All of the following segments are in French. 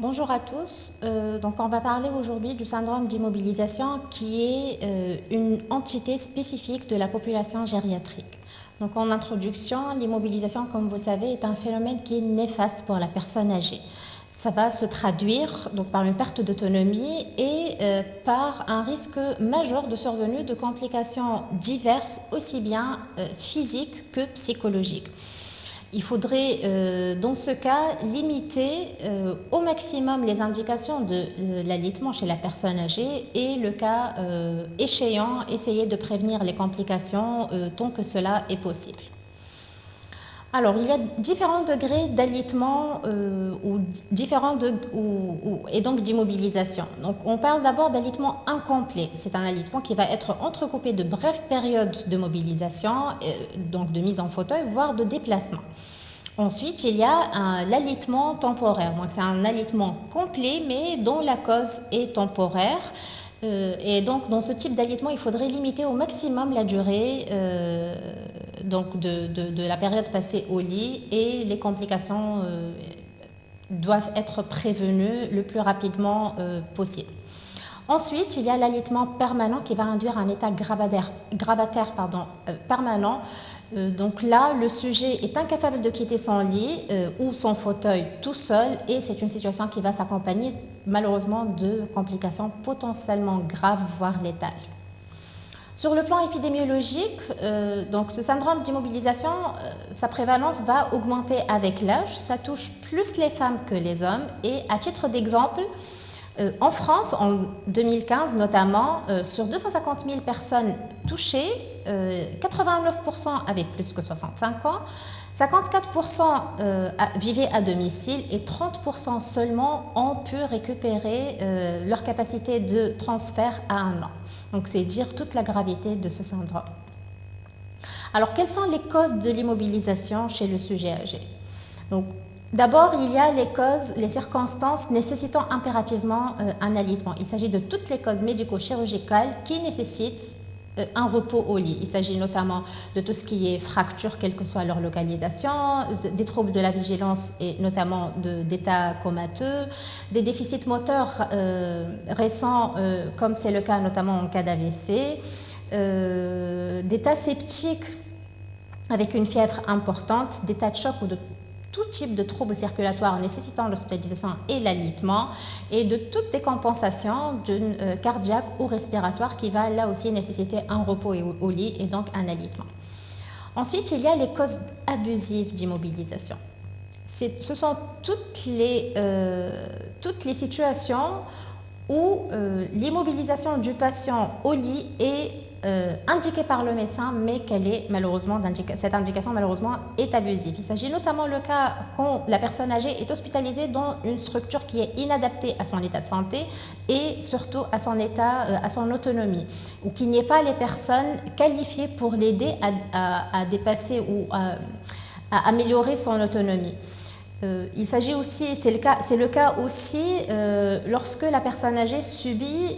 Bonjour à tous. Donc on va parler aujourd'hui du syndrome d'immobilisation qui est une entité spécifique de la population gériatrique. Donc en introduction, l'immobilisation, comme vous le savez, est un phénomène qui est néfaste pour la personne âgée. Ça va se traduire donc par une perte d'autonomie et par un risque majeur de survenue de complications diverses, aussi bien physiques que psychologiques. Il faudrait, dans ce cas, limiter au maximum les indications de l'allaitement chez la personne âgée et, le cas échéant, essayer de prévenir les complications tant que cela est possible. Alors, il y a différents degrés d'allaitement et donc d'immobilisation. Donc, on parle d'abord d'allaitement incomplet. C'est un allaitement qui va être entrecoupé de brèves périodes de mobilisation, donc de mise en fauteuil, voire de déplacement. Ensuite, il y a l'allaitement temporaire. Donc, c'est un allaitement complet, mais dont la cause est temporaire. Et donc, dans ce type d'allaitement, il faudrait limiter au maximum la durée de la période passée au lit et les complications doivent être prévenues le plus rapidement possible. Ensuite, il y a l'allaitement permanent qui va induire un état gravataire permanent. Donc là, le sujet est incapable de quitter son lit ou son fauteuil tout seul et c'est une situation qui va s'accompagner malheureusement de complications potentiellement graves, voire létales. Sur le plan épidémiologique, donc ce syndrome d'immobilisation, sa prévalence va augmenter avec l'âge. Ça touche plus les femmes que les hommes et à titre d'exemple, en France, en 2015 notamment, sur 250 000 personnes touchées, 89% avaient plus que 65 ans, 54% vivaient à domicile et 30% seulement ont pu récupérer leur capacité de transfert à 1 an. Donc c'est dire toute la gravité de ce syndrome. Alors quelles sont les causes de l'immobilisation chez le sujet âgé? Donc, d'abord, il y a les causes, les circonstances nécessitant impérativement un allaitement. Il s'agit de toutes les causes médico-chirurgicales qui nécessitent un repos au lit. Il s'agit notamment de tout ce qui est fracture, quelle que soit leur localisation, des troubles de la vigilance et notamment d'état comateux, des déficits moteurs récents, comme c'est le cas notamment en cas d'AVC, d'états septiques avec une fièvre importante, d'états de choc ou de tout type de troubles circulatoires nécessitant l'hospitalisation et l'allaitement et de toute décompensation d'une cardiaque ou respiratoire qui va là aussi nécessiter un repos au lit et donc un allaitement. Ensuite, il y a les causes abusives d'immobilisation. Ce sont toutes les situations où l'immobilisation du patient au lit est indiquée par le médecin, mais cette indication malheureusement est abusive. Il s'agit notamment le cas quand la personne âgée est hospitalisée dans une structure qui est inadaptée à son état de santé et surtout à son autonomie, ou qu'il n'y ait pas les personnes qualifiées pour l'aider à dépasser ou à améliorer son autonomie. Il s'agit aussi, c'est le cas aussi lorsque la personne âgée subit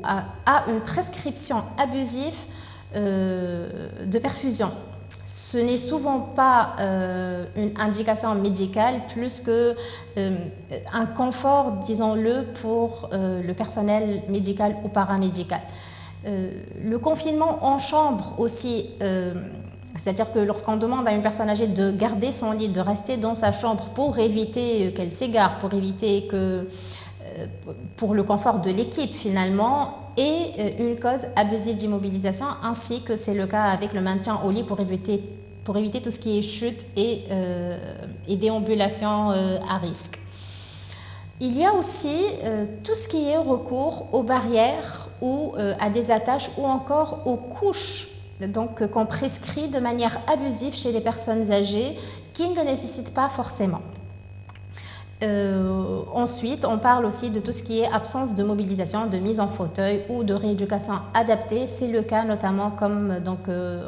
a une prescription abusive de perfusion. Ce n'est souvent pas une indication médicale plus qu'un confort, disons-le, pour le personnel médical ou paramédical. Le confinement en chambre aussi, c'est-à-dire que lorsqu'on demande à une personne âgée de garder son lit, de rester dans sa chambre pour éviter qu'elle s'égare, pour le confort de l'équipe finalement, est une cause abusive d'immobilisation, ainsi que c'est le cas avec le maintien au lit pour éviter tout ce qui est chute et déambulation à risque. Il y a aussi tout ce qui est recours aux barrières ou à des attaches ou encore aux couches qu'on prescrit de manière abusive chez les personnes âgées qui ne le nécessitent pas forcément. Ensuite, on parle aussi de tout ce qui est absence de mobilisation, de mise en fauteuil ou de rééducation adaptée. C'est le cas notamment, comme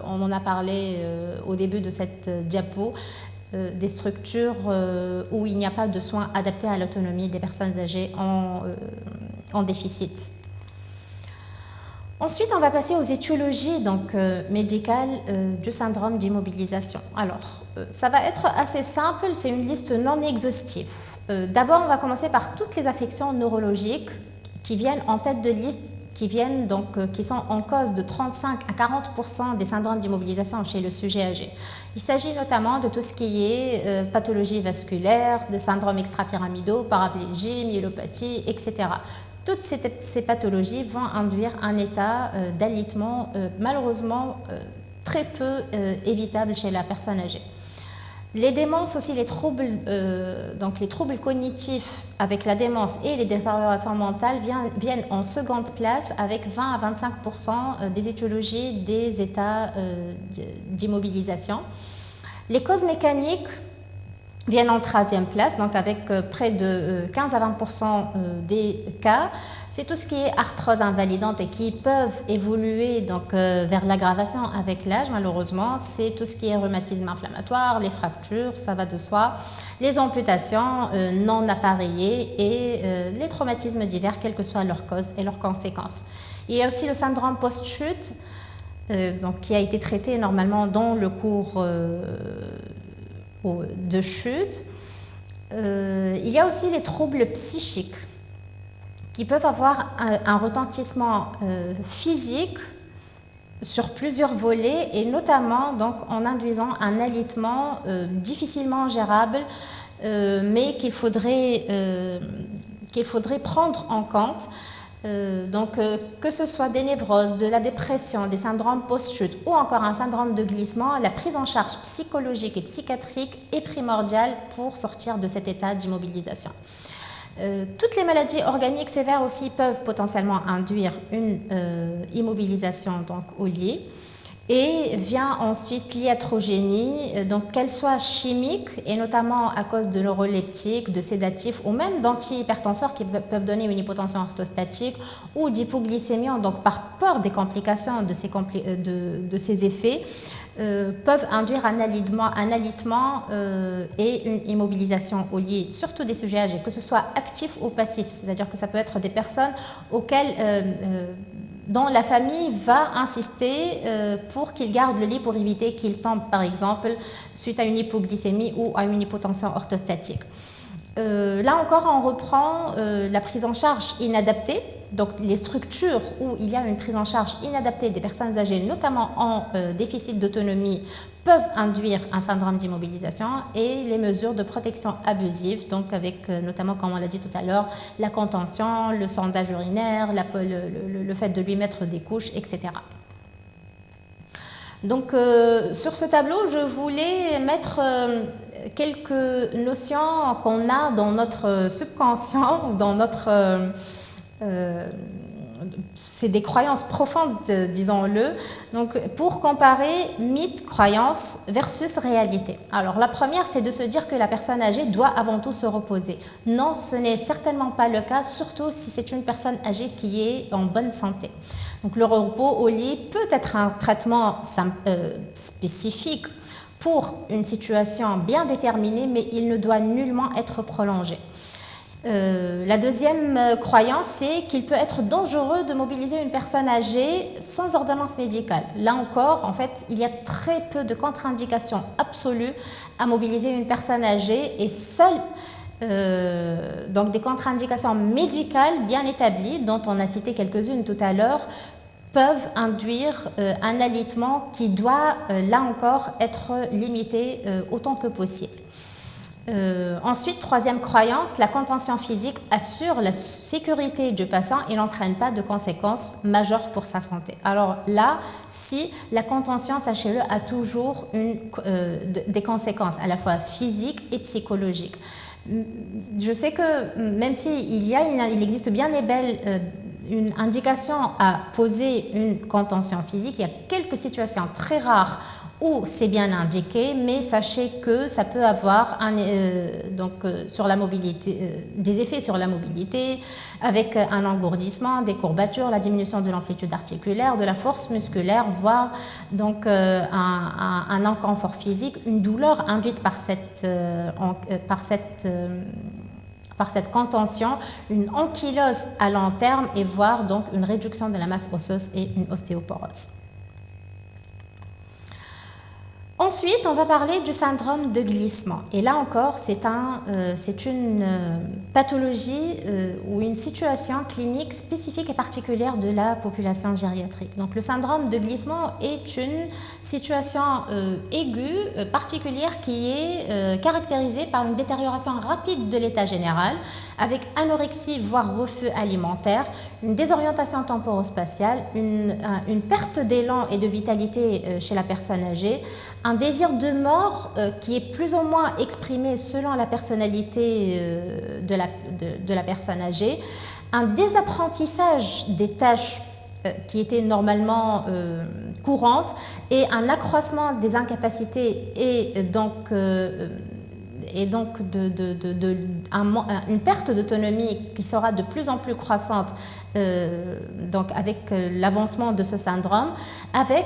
on en a parlé au début de cette diapo, des structures où il n'y a pas de soins adaptés à l'autonomie des personnes âgées en déficit. Ensuite, on va passer aux étiologies médicales du syndrome d'immobilisation. Alors, ça va être assez simple, c'est une liste non exhaustive. D'abord, on va commencer par toutes les affections neurologiques qui viennent en tête de liste, qui sont en cause de 35 à 40% des syndromes d'immobilisation chez le sujet âgé. Il s'agit notamment de tout ce qui est pathologie vasculaire, de syndromes extrapyramidaux, paraplégie, myélopathie, etc. Toutes ces pathologies vont induire un état d'alitement malheureusement très peu évitable chez la personne âgée. Les démences aussi, les troubles cognitifs avec la démence et les détériorations mentales viennent en seconde place avec 20 à 25% des étiologies des états d'immobilisation. Les causes mécaniques viennent en 13e place, donc avec près de 15 à 20% des cas. C'est tout ce qui est arthrose invalidante et qui peuvent évoluer vers l'aggravation avec l'âge, malheureusement. C'est tout ce qui est rhumatisme inflammatoire, les fractures, ça va de soi, les amputations non appareillées et les traumatismes divers, quelles que soient leurs causes et leurs conséquences. Il y a aussi le syndrome post-chute, qui a été traité normalement dans le cours de chute. Il y a aussi les troubles psychiques qui peuvent avoir un retentissement physique sur plusieurs volets et notamment donc, en induisant un alitement difficilement gérable mais qu'il faudrait prendre en compte. Que ce soit des névroses, de la dépression, des syndromes post-chute ou encore un syndrome de glissement, la prise en charge psychologique et psychiatrique est primordiale pour sortir de cet état d'immobilisation. Toutes les maladies organiques sévères aussi peuvent potentiellement induire une immobilisation au lit. Et vient ensuite l'iatrogénie, donc qu'elle soit chimique et notamment à cause de neuroleptiques, de sédatifs ou même d'antihypertenseurs qui peuvent donner une hypotension orthostatique ou d'hypoglycémie, donc par peur des complications de ces effets, peuvent induire un alitement et une immobilisation au lit, surtout des sujets âgés, que ce soit actifs ou passifs, c'est-à-dire que ça peut être des personnes dont la famille va insister pour qu'ils gardent le lit pour éviter qu'ils tombent, par exemple, suite à une hypoglycémie ou à une hypotension orthostatique. Là encore, on reprend la prise en charge inadaptée, donc les structures où il y a une prise en charge inadaptée des personnes âgées, notamment en déficit d'autonomie, peuvent induire un syndrome d'immobilisation et les mesures de protection abusive, donc avec notamment, comme on l'a dit tout à l'heure, la contention, le sondage urinaire, le fait de lui mettre des couches, etc. Donc sur ce tableau, je voulais mettre quelques notions qu'on a dans notre subconscient, dans notre... c'est des croyances profondes, disons-le, donc pour comparer mythe, croyance versus réalité. Alors la première, c'est de se dire que la personne âgée doit avant tout se reposer. Non, ce n'est certainement pas le cas, surtout si c'est une personne âgée qui est en bonne santé. Donc le repos au lit peut être un traitement spécifique pour une situation bien déterminée, mais il ne doit nullement être prolongé. La deuxième croyance, c'est qu'il peut être dangereux de mobiliser une personne âgée sans ordonnance médicale. Là encore, en fait, il y a très peu de contre-indications absolues à mobiliser une personne âgée et seules donc des contre-indications médicales bien établies, dont on a cité quelques-unes tout à l'heure, peuvent induire un alitement qui doit, là encore, être limité autant que possible. Ensuite, troisième croyance, la contention physique assure la sécurité du patient et n'entraîne pas de conséquences majeures pour sa santé. Alors là, si la contention, sachez-le, a toujours des conséquences à la fois physiques et psychologiques. Je sais que même s'il existe bien et belle une indication à poser une contention physique, il y a quelques situations très rares où c'est bien indiqué, mais sachez que ça peut avoir sur la mobilité, des effets sur la mobilité, avec un engourdissement, des courbatures, la diminution de l'amplitude articulaire, de la force musculaire, voire donc, un inconfort physique, une douleur induite par cette contention, une ankylose à long terme et voire donc une réduction de la masse osseuse et une ostéoporose. Ensuite, on va parler du syndrome de glissement. Et là encore, c'est une pathologie ou une situation clinique spécifique et particulière de la population gériatrique. Donc, le syndrome de glissement est une situation aiguë, particulière, qui est caractérisée par une détérioration rapide de l'état général, avec anorexie, voire refus alimentaire, une désorientation temporospatiale, une perte d'élan et de vitalité chez la personne âgée, un désir de mort qui est plus ou moins exprimé selon la personnalité de la personne âgée, un désapprentissage des tâches qui étaient normalement courantes et un accroissement des incapacités et donc une perte d'autonomie qui sera de plus en plus croissante donc avec l'avancement de ce syndrome, avec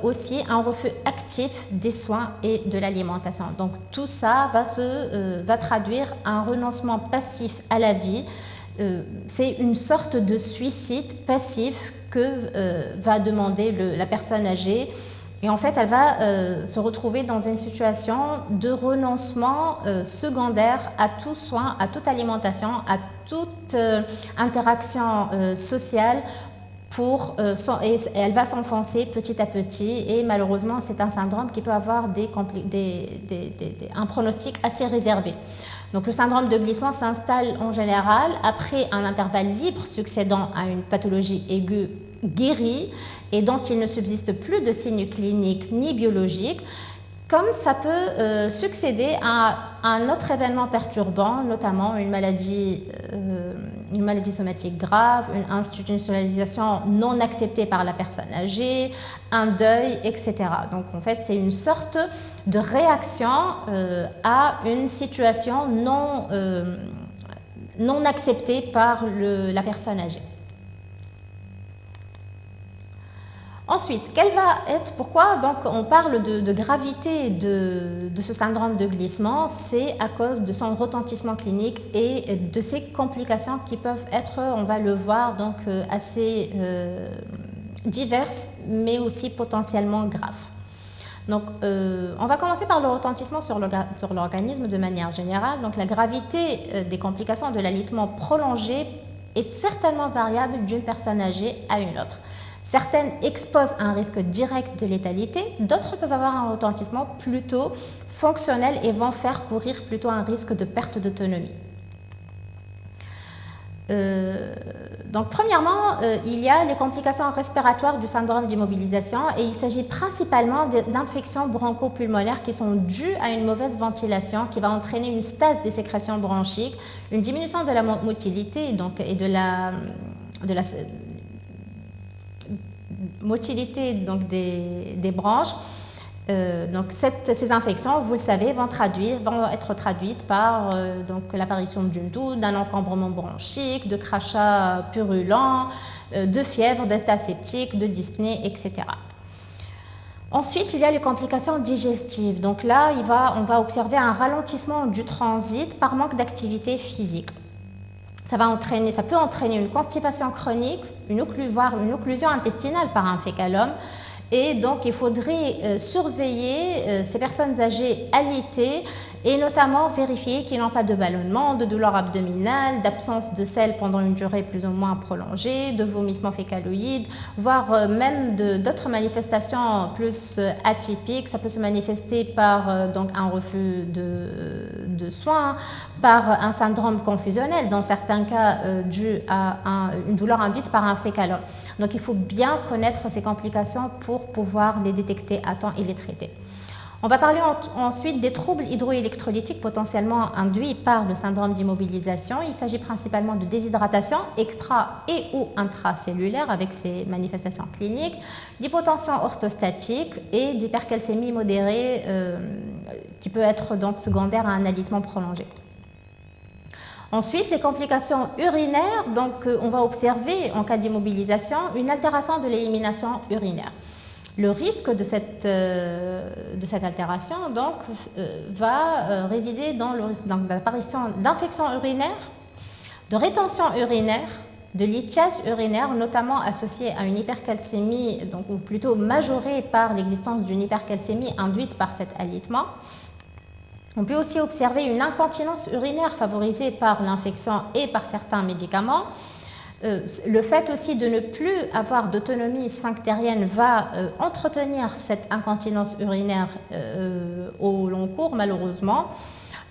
aussi un refus actif des soins et de l'alimentation. Donc tout ça va traduire un renoncement passif à la vie. C'est une sorte de suicide passif que va demander la personne âgée. Et en fait, elle va se retrouver dans une situation de renoncement secondaire à tout soin, à toute alimentation, à toute interaction sociale et elle va s'enfoncer petit à petit et malheureusement, c'est un syndrome qui peut avoir un pronostic assez réservé. Donc le syndrome de glissement s'installe en général après un intervalle libre succédant à une pathologie aiguë guérie et dont il ne subsiste plus de signes cliniques ni biologiques, comme ça peut succéder à un autre événement perturbant, notamment une maladie somatique grave, une institutionnalisation non acceptée par la personne âgée, un deuil, etc. Donc en fait, c'est une sorte de réaction à une situation non acceptée par la personne âgée. Ensuite, pourquoi donc on parle de gravité de ce syndrome de glissement? C'est à cause de son retentissement clinique et de ses complications qui peuvent être, on va le voir, donc assez diverses, mais aussi potentiellement graves. Donc, on va commencer par le retentissement sur l'organisme de manière générale. Donc, la gravité des complications de l'alitement prolongé est certainement variable d'une personne âgée à une autre. Certaines exposent à un risque direct de létalité, d'autres peuvent avoir un retentissement plutôt fonctionnel et vont faire courir plutôt un risque de perte d'autonomie. Donc, premièrement, il y a les complications respiratoires du syndrome d'immobilisation et il s'agit principalement d'infections bronchopulmonaires qui sont dues à une mauvaise ventilation qui va entraîner une stase des sécrétions bronchiques, une diminution de la motilité et de la motilité donc des branches. Donc ces infections, vous le savez, vont être traduites par donc l'apparition d'une toux, d'un encombrement bronchique, de crachats purulents, de fièvre, d'état septique, de dyspnée, etc. Ensuite, il y a les complications digestives. Donc là, on va observer un ralentissement du transit par manque d'activité physique. Ça peut entraîner une constipation chronique, voire une occlusion intestinale par un fécalome. Et donc, il faudrait surveiller ces personnes âgées alitées et notamment vérifier qu'ils n'ont pas de ballonnement, de douleur abdominale, d'absence de selle pendant une durée plus ou moins prolongée, de vomissements fécaloïdes, voire même d'autres manifestations plus atypiques. Ça peut se manifester par donc un refus de soins, par un syndrome confusionnel, dans certains cas dû à une douleur induite par un fécalome. Donc, il faut bien connaître ces complications pour pouvoir les détecter à temps et les traiter. On va parler ensuite des troubles hydroélectrolytiques potentiellement induits par le syndrome d'immobilisation. Il s'agit principalement de déshydratation extra- et ou intracellulaire avec ses manifestations cliniques, d'hypotension orthostatique et d'hypercalcémie modérée qui peut être donc secondaire à un alitement prolongé. Ensuite, les complications urinaires, donc on va observer en cas d'immobilisation une altération de l'élimination urinaire. Le risque de cette altération donc, va résider dans le risque d'apparition d'infections urinaires, de rétention urinaire de lithiase urinaire, notamment associée à une hypercalcémie, donc, ou plutôt majorée par l'existence d'une hypercalcémie induite par cet alitement. On peut aussi observer une incontinence urinaire favorisée par l'infection et par certains médicaments. Le fait aussi de ne plus avoir d'autonomie sphinctérienne va entretenir cette incontinence urinaire au long cours, malheureusement.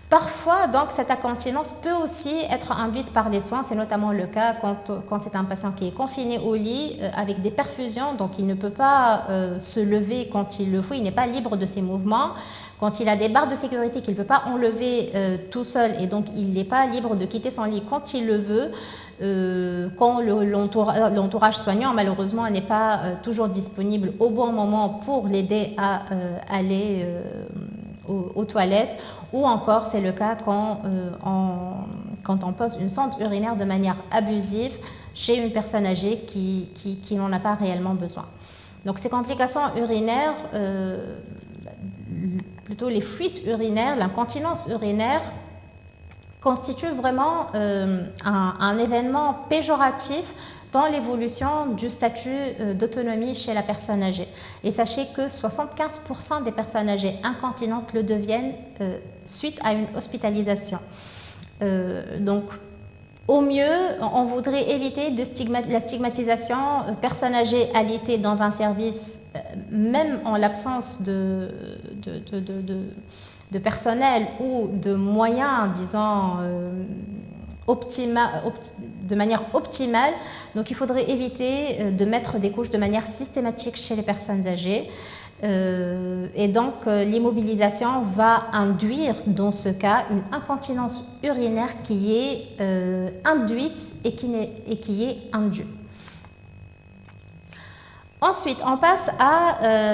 Parfois, donc, cette incontinence peut aussi être induite par les soins. C'est notamment le cas quand c'est un patient qui est confiné au lit avec des perfusions, donc il ne peut pas se lever quand il le faut, il n'est pas libre de ses mouvements. Quand il a des barres de sécurité qu'il ne peut pas enlever tout seul et donc il n'est pas libre de quitter son lit quand il le veut, quand l'entourage soignant malheureusement n'est pas toujours disponible au bon moment pour l'aider à aller aux toilettes, ou encore c'est le cas quand on pose une sonde urinaire de manière abusive chez une personne âgée qui n'en a pas réellement besoin. Donc ces complications urinaires, plutôt les fuites urinaires, l'incontinence urinaire, constituent vraiment un événement péjoratif dans l'évolution du statut d'autonomie chez la personne âgée. Et sachez que 75% des personnes âgées incontinentes le deviennent suite à une hospitalisation. Donc, au mieux, on voudrait éviter la stigmatisation. Personnes âgées alitées dans un service, même en l'absence de personnel ou de moyens, disons, de manière optimale. Donc il faudrait éviter de mettre des couches de manière systématique chez les personnes âgées. Et donc l'immobilisation va induire dans ce cas une incontinence urinaire qui est induite et qui est indue. Ensuite, on passe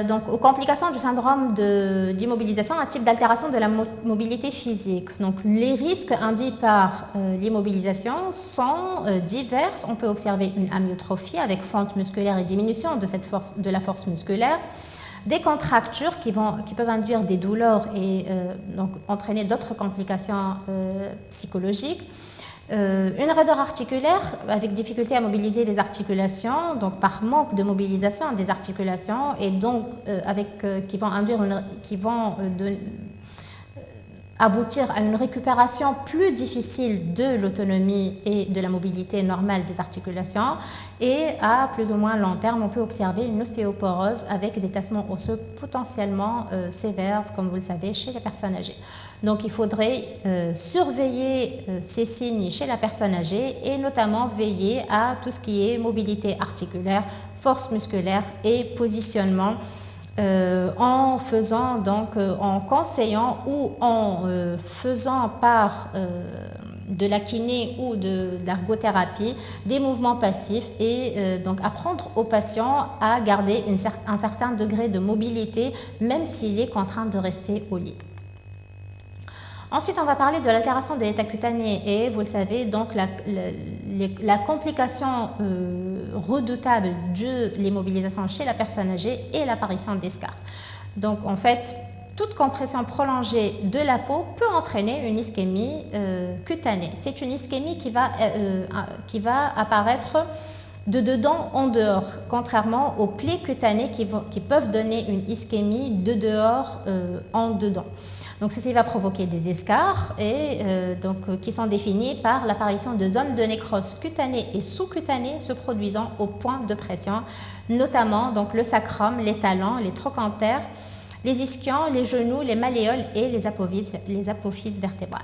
donc aux complications du syndrome d'immobilisation, un type d'altération de la mobilité physique. Donc, les risques induits par l'immobilisation sont divers. On peut observer une amyotrophie avec fente musculaire et diminution de la force musculaire, des contractures qui peuvent induire des douleurs et donc entraîner d'autres complications psychologiques. Une raideur articulaire avec difficulté à mobiliser les articulations, donc par manque de mobilisation des articulations et donc qui vont aboutir à une récupération plus difficile de l'autonomie et de la mobilité normale des articulations. Et à plus ou moins long terme, on peut observer une ostéoporose avec des tassements osseux potentiellement sévères, comme vous le savez, chez les personnes âgées. Donc il faudrait surveiller ces signes chez la personne âgée et notamment veiller à tout ce qui est mobilité articulaire, force musculaire et positionnement. En conseillant ou en faisant part de la kiné ou de l'ergothérapie des mouvements passifs et donc apprendre aux patients à garder un certain degré de mobilité même s'il est contraint de rester au lit. Ensuite, on va parler de l'altération de l'état cutané et vous le savez, donc la complication redoutable de l'immobilisation chez la personne âgée est l'apparition d'escarres. Donc en fait, toute compression prolongée de la peau peut entraîner une ischémie cutanée. C'est une ischémie qui va apparaître de dedans en dehors, contrairement aux plaies cutanées qui peuvent donner une ischémie de dehors en dedans. Donc ceci va provoquer des escarres qui sont définis par l'apparition de zones de nécrose cutanée et sous-cutanée se produisant au point de pression, notamment donc, le sacrum, les talons, les trochantères, les ischions, les genoux, les malléoles et les apophyses vertébrales.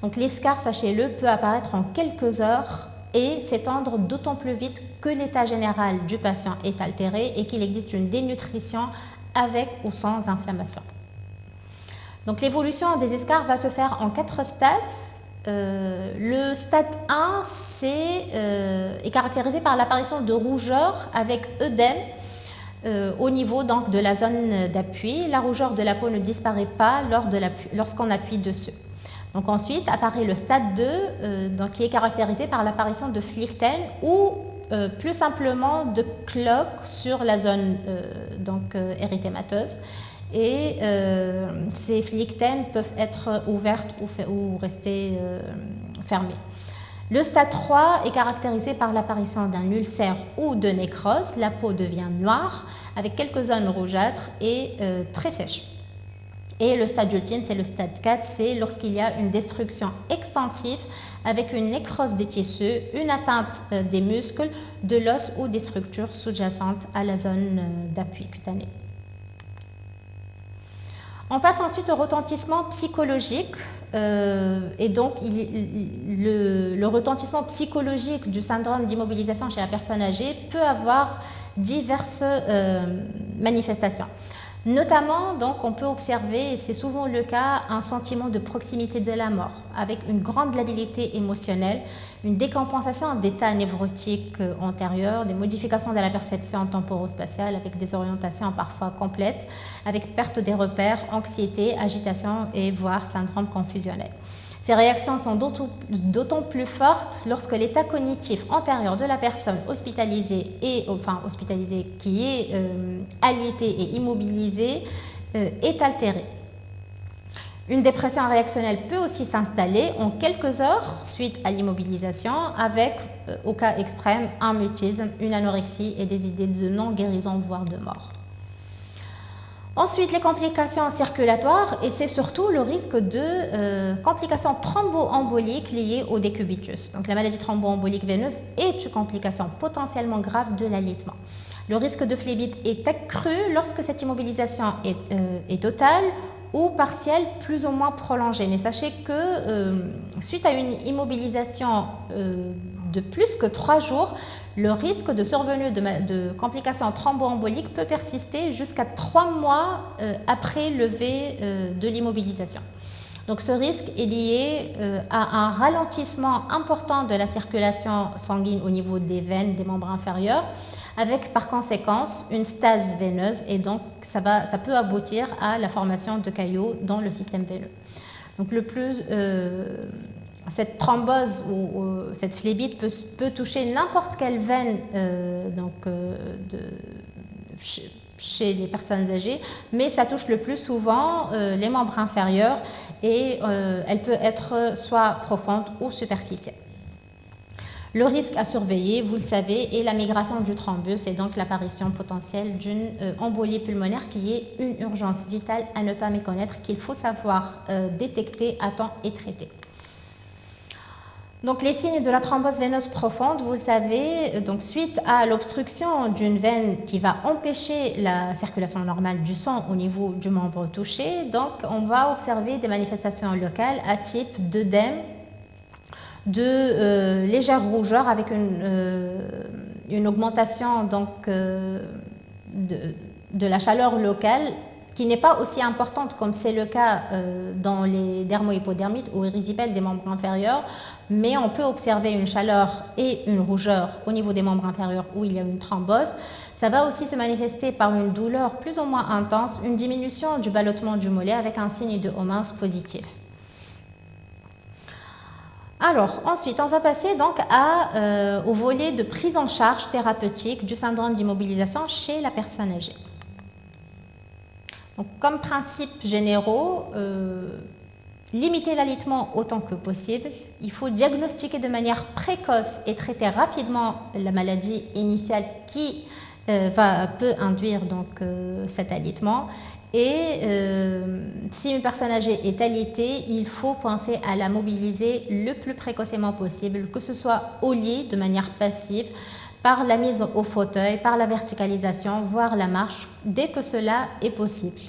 Donc l'escarre, sachez-le, peut apparaître en quelques heures et s'étendre d'autant plus vite que l'état général du patient est altéré et qu'il existe une dénutrition avec ou sans inflammation. Donc l'évolution des escarres va se faire en 4 stades. Le stade 1 est caractérisé par l'apparition de rougeur avec œdème au niveau donc, de la zone d'appui. La rougeur de la peau ne disparaît pas lorsqu'on appuie dessus. Donc ensuite apparaît le stade 2 qui est caractérisé par l'apparition de phlyctène ou plus simplement de cloques sur la zone érythémateuse. Et ces phlyctènes peuvent être ouvertes ou rester fermées. Le stade 3 est caractérisé par l'apparition d'un ulcère ou de nécrose. La peau devient noire avec quelques zones rougeâtres et très sèches. Et le stade ultime, c'est le stade 4, c'est lorsqu'il y a une destruction extensive avec une nécrose des tissus, une atteinte des muscles, de l'os ou des structures sous-jacentes à la zone d'appui cutané. On passe ensuite au retentissement psychologique. Et donc, le retentissement psychologique du syndrome d'immobilisation chez la personne âgée peut avoir diverses manifestations. Notamment, donc, on peut observer, et c'est souvent le cas, un sentiment de proximité de la mort, avec une grande labilité émotionnelle, une décompensation d'états névrotiques antérieurs, des modifications de la perception temporo-spatiale avec des orientations parfois complètes, avec perte des repères, anxiété, agitation et voire syndrome confusionnel. Ces réactions sont d'autant plus fortes lorsque l'état cognitif antérieur de la personne hospitalisée, qui est alitée et immobilisée est altéré. Une dépression réactionnelle peut aussi s'installer en quelques heures suite à l'immobilisation avec, au cas extrême, un mutisme, une anorexie et des idées de non-guérison, voire de mort. Ensuite, les complications circulatoires, et c'est surtout le risque de complications thromboemboliques liées au décubitus. Donc, la maladie thromboembolique veineuse est une complication potentiellement grave de l'alitement. Le risque de phlébite est accru lorsque cette immobilisation est totale ou partielle, plus ou moins prolongée. Mais sachez que suite à une immobilisation de plus que 3 jours, le risque de survenue de complications thromboemboliques peut persister jusqu'à 3 mois après levée de l'immobilisation. Donc ce risque est lié à un ralentissement important de la circulation sanguine au niveau des veines des membres inférieurs, avec par conséquence une stase veineuse, et donc ça peut aboutir à la formation de caillots dans le système veineux. Donc cette thrombose ou cette phlébite peut toucher n'importe quelle veine chez les personnes âgées, mais ça touche le plus souvent les membres inférieurs et elle peut être soit profonde ou superficielle. Le risque à surveiller, vous le savez, est la migration du thrombus et donc l'apparition potentielle d'une embolie pulmonaire qui est une urgence vitale à ne pas méconnaître, qu'il faut savoir détecter à temps et traiter. Donc les signes de la thrombose veineuse profonde, vous le savez, donc suite à l'obstruction d'une veine qui va empêcher la circulation normale du sang au niveau du membre touché, donc on va observer des manifestations locales à type d'œdème, de légère rougeur avec une augmentation donc, de la chaleur locale qui n'est pas aussi importante comme c'est le cas dans les dermohypodermites ou érysipèles des membres inférieurs, mais on peut observer une chaleur et une rougeur au niveau des membres inférieurs où il y a une thrombose. Ça va aussi se manifester par une douleur plus ou moins intense, une diminution du ballottement du mollet avec un signe de Homens positif. Alors, ensuite, on va passer donc au volet de prise en charge thérapeutique du syndrome d'immobilisation chez la personne âgée. Donc, comme principes généraux, limiter l'alitement autant que possible. Il faut diagnostiquer de manière précoce et traiter rapidement la maladie initiale qui peut induire donc, cet alitement. Et si une personne âgée est alitée, il faut penser à la mobiliser le plus précocement possible, que ce soit au lit de manière passive, par la mise au fauteuil, par la verticalisation, voire la marche, dès que cela est possible.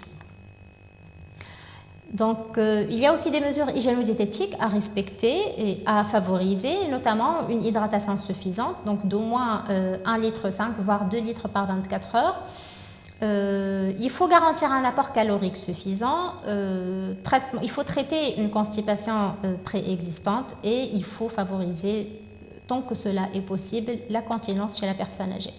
Donc, il y a aussi des mesures hygiéno-diététiques à respecter et à favoriser, notamment une hydratation suffisante, donc d'au moins 1,5 litre, voire 2 litres par 24 heures. Il faut garantir un apport calorique suffisant, il faut traiter une constipation préexistante et il faut favoriser, tant que cela est possible, la continence chez la personne âgée.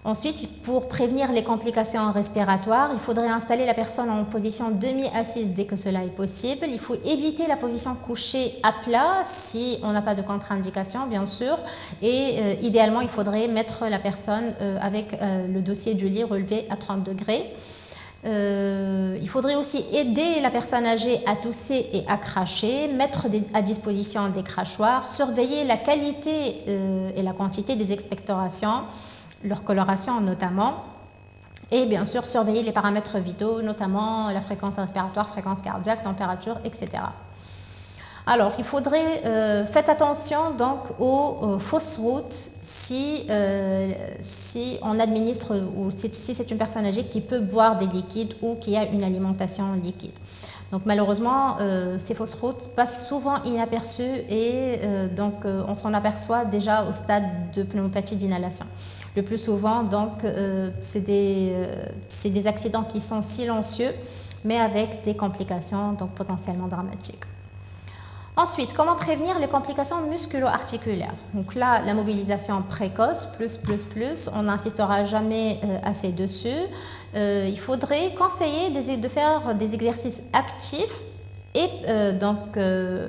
Ensuite, pour prévenir les complications respiratoires, il faudrait installer la personne en position demi-assise dès que cela est possible. Il faut éviter la position couchée à plat si on n'a pas de contre-indication, bien sûr. Et idéalement, il faudrait mettre la personne avec le dossier du lit relevé à 30 degrés. Il faudrait aussi aider la personne âgée à tousser et à cracher, mettre à disposition des crachoirs, surveiller la qualité et la quantité des expectorations, leur coloration notamment, et bien sûr surveiller les paramètres vitaux, notamment la fréquence respiratoire, fréquence cardiaque, température, etc. Alors, il faudrait, faites attention donc aux fausses routes si on administre ou si c'est une personne âgée qui peut boire des liquides ou qui a une alimentation liquide. Donc malheureusement, ces fausses routes passent souvent inaperçues et donc on s'en aperçoit déjà au stade de pneumopathie d'inhalation. Le plus souvent, donc, c'est des accidents qui sont silencieux, mais avec des complications donc potentiellement dramatiques. Ensuite, comment prévenir les complications musculo-articulaires? Donc là, la mobilisation précoce, on n'insistera jamais assez dessus. Il faudrait conseiller de faire des exercices actifs et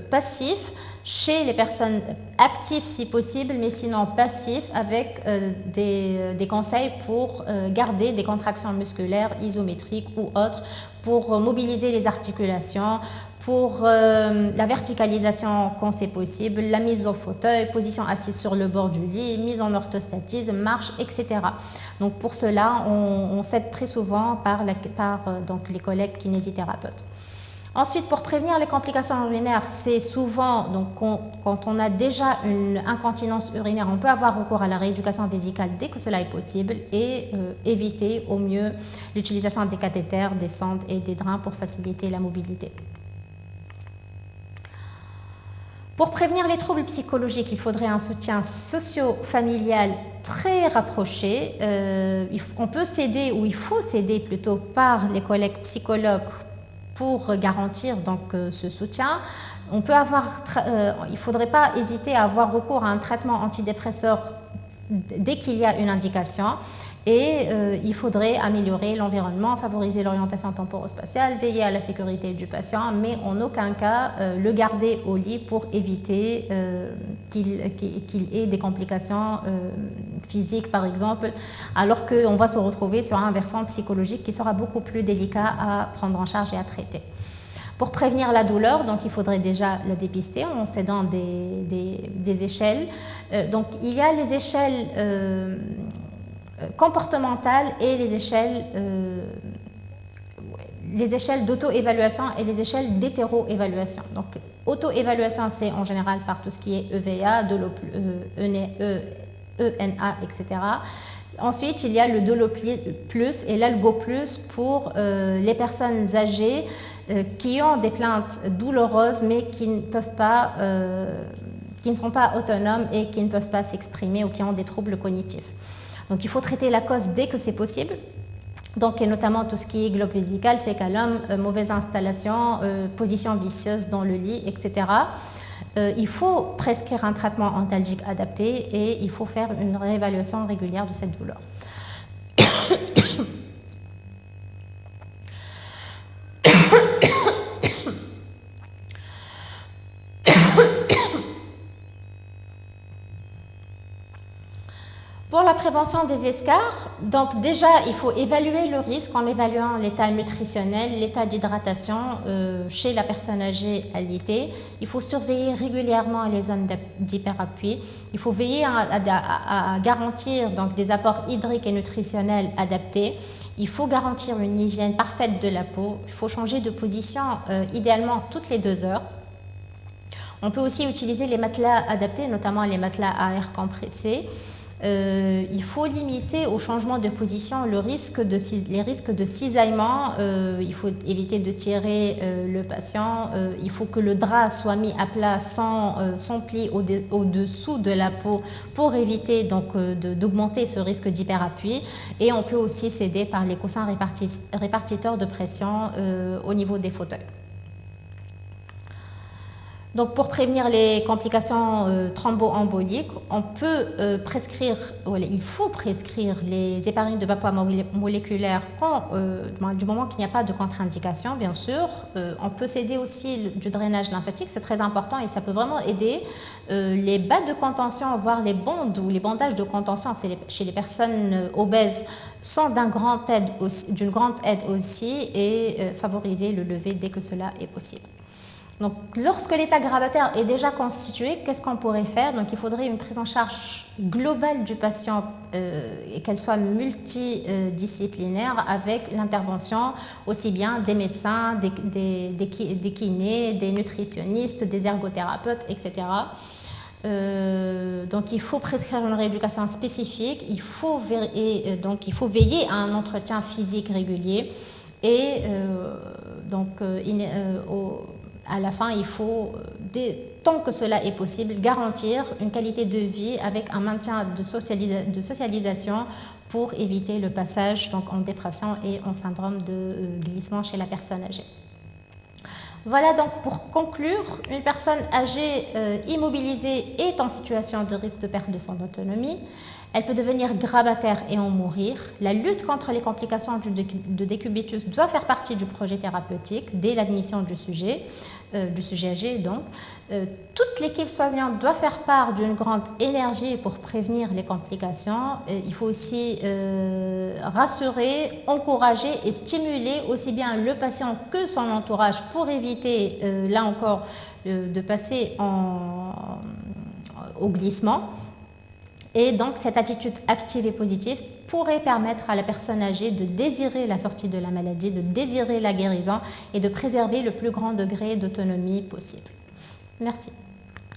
passifs chez les personnes actives si possible, mais sinon passifs avec des conseils pour garder des contractions musculaires isométriques ou autres, pour mobiliser les articulations, pour la verticalisation quand c'est possible, la mise au fauteuil, position assise sur le bord du lit, mise en orthostatisme, marche, etc. Donc pour cela, on s'aide très souvent par donc les collègues kinésithérapeutes. Ensuite, pour prévenir les complications urinaires, c'est souvent, donc, quand on a déjà une incontinence urinaire, on peut avoir recours à la rééducation vésicale dès que cela est possible et éviter au mieux l'utilisation des cathéters, des sondes et des drains pour faciliter la mobilité. Pour prévenir les troubles psychologiques, il faudrait un soutien socio-familial très rapproché. On peut s'aider, ou il faut s'aider plutôt, par les collègues psychologues pour garantir donc ce soutien. Il ne faudrait pas hésiter à avoir recours à un traitement antidépresseur dès qu'il y a une indication. Et il faudrait améliorer l'environnement, favoriser l'orientation temporo-spatiale, veiller à la sécurité du patient, mais en aucun cas le garder au lit pour éviter qu'il ait des complications physiques, par exemple, alors qu'on va se retrouver sur un versant psychologique qui sera beaucoup plus délicat à prendre en charge et à traiter. Pour prévenir la douleur, donc il faudrait déjà la dépister en s'aidant des échelles. Donc il y a les échelles comportementales et les échelles d'auto-évaluation et les échelles d'hétéro-évaluation. Donc, auto-évaluation, c'est en général par tout ce qui est EVA, ENA, etc. Ensuite, il y a le Dolo Plus et l'Algo Plus pour les personnes âgées qui ont des plaintes douloureuses mais qui ne sont pas autonomes et qui ne peuvent pas s'exprimer ou qui ont des troubles cognitifs. Donc, il faut traiter la cause dès que c'est possible. Donc, et notamment tout ce qui est globe vésical, fécalum, mauvaise installation, position vicieuse dans le lit, etc. Il faut prescrire un traitement antalgique adapté et il faut faire une réévaluation régulière de cette douleur. Pour la prévention des escarres, donc déjà, il faut évaluer le risque en évaluant l'état nutritionnel, l'état d'hydratation chez la personne âgée alitée. Il faut surveiller régulièrement les zones d'hyperappui. Il faut veiller à garantir donc, des apports hydriques et nutritionnels adaptés. Il faut garantir une hygiène parfaite de la peau. Il faut changer de position idéalement toutes les 2 heures. On peut aussi utiliser les matelas adaptés, notamment les matelas à air compressé. Il faut limiter au changement de position les risques de cisaillement. Il faut éviter de tirer le patient. Il faut que le drap soit mis à plat sans pli au-dessous de la peau pour éviter donc d'augmenter ce risque d'hyperappui. Et on peut aussi s'aider par les coussins répartiteurs de pression au niveau des fauteuils. Donc, pour prévenir les complications thromboemboliques, on peut prescrire, il faut prescrire les héparines de bas poids moléculaire du moment qu'il n'y a pas de contre-indication, bien sûr. On peut s'aider aussi du drainage lymphatique, c'est très important et ça peut vraiment aider. Les bas de contention, voire les bandes ou les bandages de contention chez les personnes obèses sont d'une grande aide aussi et favoriser le lever dès que cela est possible. Donc, lorsque l'état gravataire est déjà constitué, qu'est-ce qu'on pourrait faire? Donc, il faudrait une prise en charge globale du patient et qu'elle soit multidisciplinaire avec l'intervention aussi bien des médecins, des kinés, des nutritionnistes, des ergothérapeutes, etc. Donc, il faut prescrire une rééducation spécifique, il faut veiller à un entretien physique régulier et à la fin, il faut, tant que cela est possible, garantir une qualité de vie avec un maintien de socialisation pour éviter le passage en dépression et en syndrome de glissement chez la personne âgée. Voilà donc pour conclure, une personne âgée immobilisée est en situation de risque de perte de son autonomie. Elle peut devenir grabataire et en mourir. La lutte contre les complications de décubitus doit faire partie du projet thérapeutique dès l'admission du sujet âgé. Donc, toute l'équipe soignante doit faire part d'une grande énergie pour prévenir les complications. Il faut aussi rassurer, encourager et stimuler aussi bien le patient que son entourage pour éviter, là encore, de passer au glissement. Et donc, cette attitude active et positive pourrait permettre à la personne âgée de désirer la sortie de la maladie, de désirer la guérison et de préserver le plus grand degré d'autonomie possible. Merci.